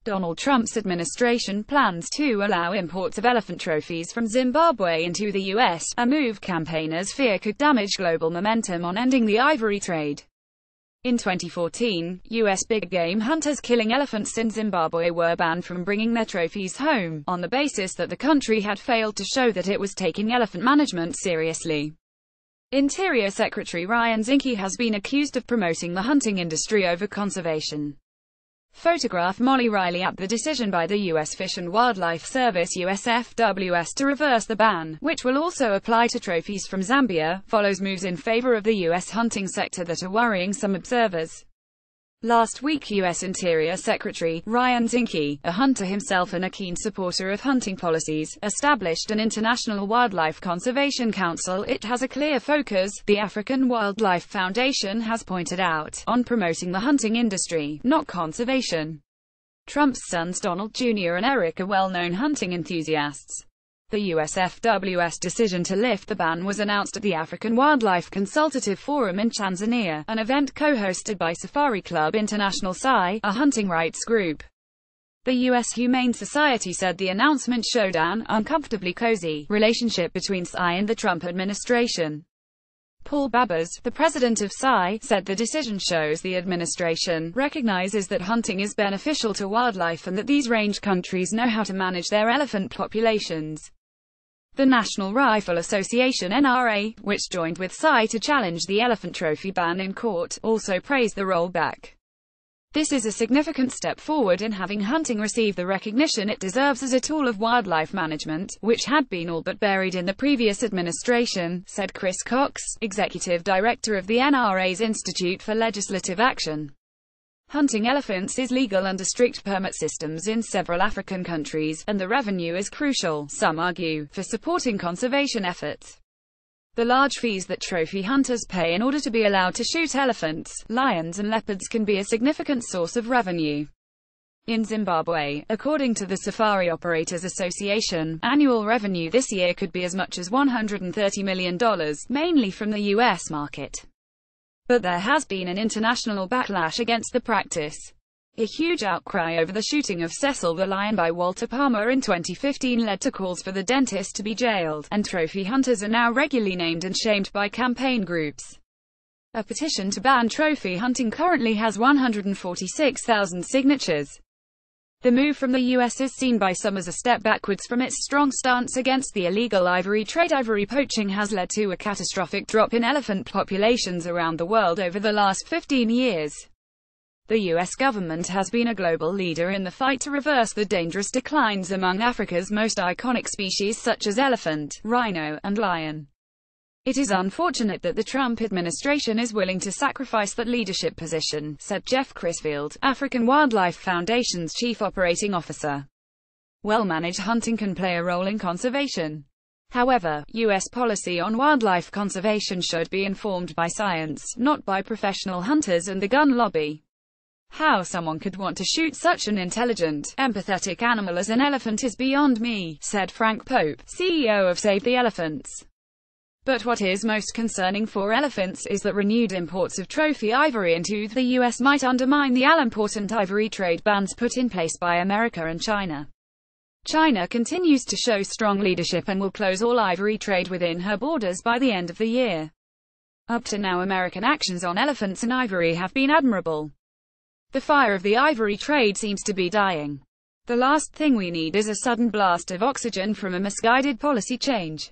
Donald Trump's administration plans to allow imports of elephant trophies from Zimbabwe into the U.S., a move campaigners fear could damage global momentum on ending the ivory trade. In 2014, U.S. big game hunters killing elephants in Zimbabwe were banned from bringing their trophies home, on the basis that the country had failed to show that it was taking elephant management seriously. Interior Secretary Ryan Zinke has been accused of promoting the hunting industry over conservation. Photograph Molly Riley at the decision by the U.S. Fish and Wildlife Service USFWS to reverse the ban, which will also apply to trophies from Zambia, follows moves in favor of the U.S. hunting sector that are worrying some observers. Last week U.S. Interior Secretary Ryan Zinke, a hunter himself and a keen supporter of hunting policies, established an International Wildlife Conservation Council. It has a clear focus, the African Wildlife Foundation has pointed out, on promoting the hunting industry, not conservation. Trump's sons Donald Jr. and Eric are well-known hunting enthusiasts. The USFWS decision to lift the ban was announced at the African Wildlife Consultative Forum in Tanzania, an event co-hosted by Safari Club International SCI, a hunting rights group. The U.S. Humane Society said the announcement showed an uncomfortably cozy relationship between SCI and the Trump administration. Paul Babbers, the president of SCI, said the decision shows the administration recognizes that hunting is beneficial to wildlife and that these range countries know how to manage their elephant populations. The National Rifle Association (NRA), which joined with SCI to challenge the elephant trophy ban in court, also praised the rollback. This is a significant step forward in having hunting receive the recognition it deserves as a tool of wildlife management, which had been all but buried in the previous administration, said Chris Cox, executive director of the NRA's Institute for Legislative Action. Hunting elephants is legal under strict permit systems in several African countries, and the revenue is crucial, some argue, for supporting conservation efforts. The large fees that trophy hunters pay in order to be allowed to shoot elephants, lions and leopards can be a significant source of revenue. In Zimbabwe, according to the Safari Operators Association, annual revenue this year could be as much as $130 million, mainly from the U.S. market. But there has been an international backlash against the practice. A huge outcry over the shooting of Cecil the lion by Walter Palmer in 2015 led to calls for the dentist to be jailed, and trophy hunters are now regularly named and shamed by campaign groups. A petition to ban trophy hunting currently has 146,000 signatures. The move from the U.S. is seen by some as a step backwards from its strong stance against the illegal ivory trade. Ivory poaching has led to a catastrophic drop in elephant populations around the world over the last 15 years. The U.S. government has been a global leader in the fight to reverse the dangerous declines among Africa's most iconic species such as elephant, rhino, and lion. It is unfortunate that the Trump administration is willing to sacrifice that leadership position, said Jeff Crisfield, African Wildlife Foundation's chief operating officer. Well-managed hunting can play a role in conservation. However, U.S. policy on wildlife conservation should be informed by science, not by professional hunters and the gun lobby. How someone could want to shoot such an intelligent, empathetic animal as an elephant is beyond me, said Frank Pope, CEO of Save the Elephants. But what is most concerning for elephants is that renewed imports of trophy ivory into the U.S. might undermine the all-important ivory trade bans put in place by America and China. China continues to show strong leadership and will close all ivory trade within her borders by the end of the year. Up to now, American actions on elephants and ivory have been admirable. The fire of the ivory trade seems to be dying. The last thing we need is a sudden blast of oxygen from a misguided policy change.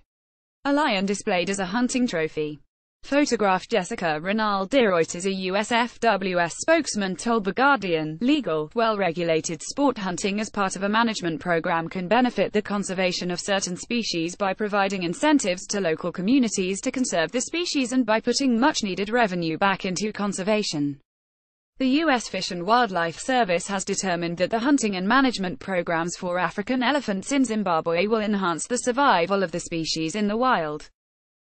A lion displayed as a hunting trophy. Photograph Jessica Renald Deroiters, a USFWS spokesman, told The Guardian, legal, well-regulated sport hunting as part of a management program can benefit the conservation of certain species by providing incentives to local communities to conserve the species and by putting much-needed revenue back into conservation. The U.S. Fish and Wildlife Service has determined that the hunting and management programs for African elephants in Zimbabwe will enhance the survival of the species in the wild.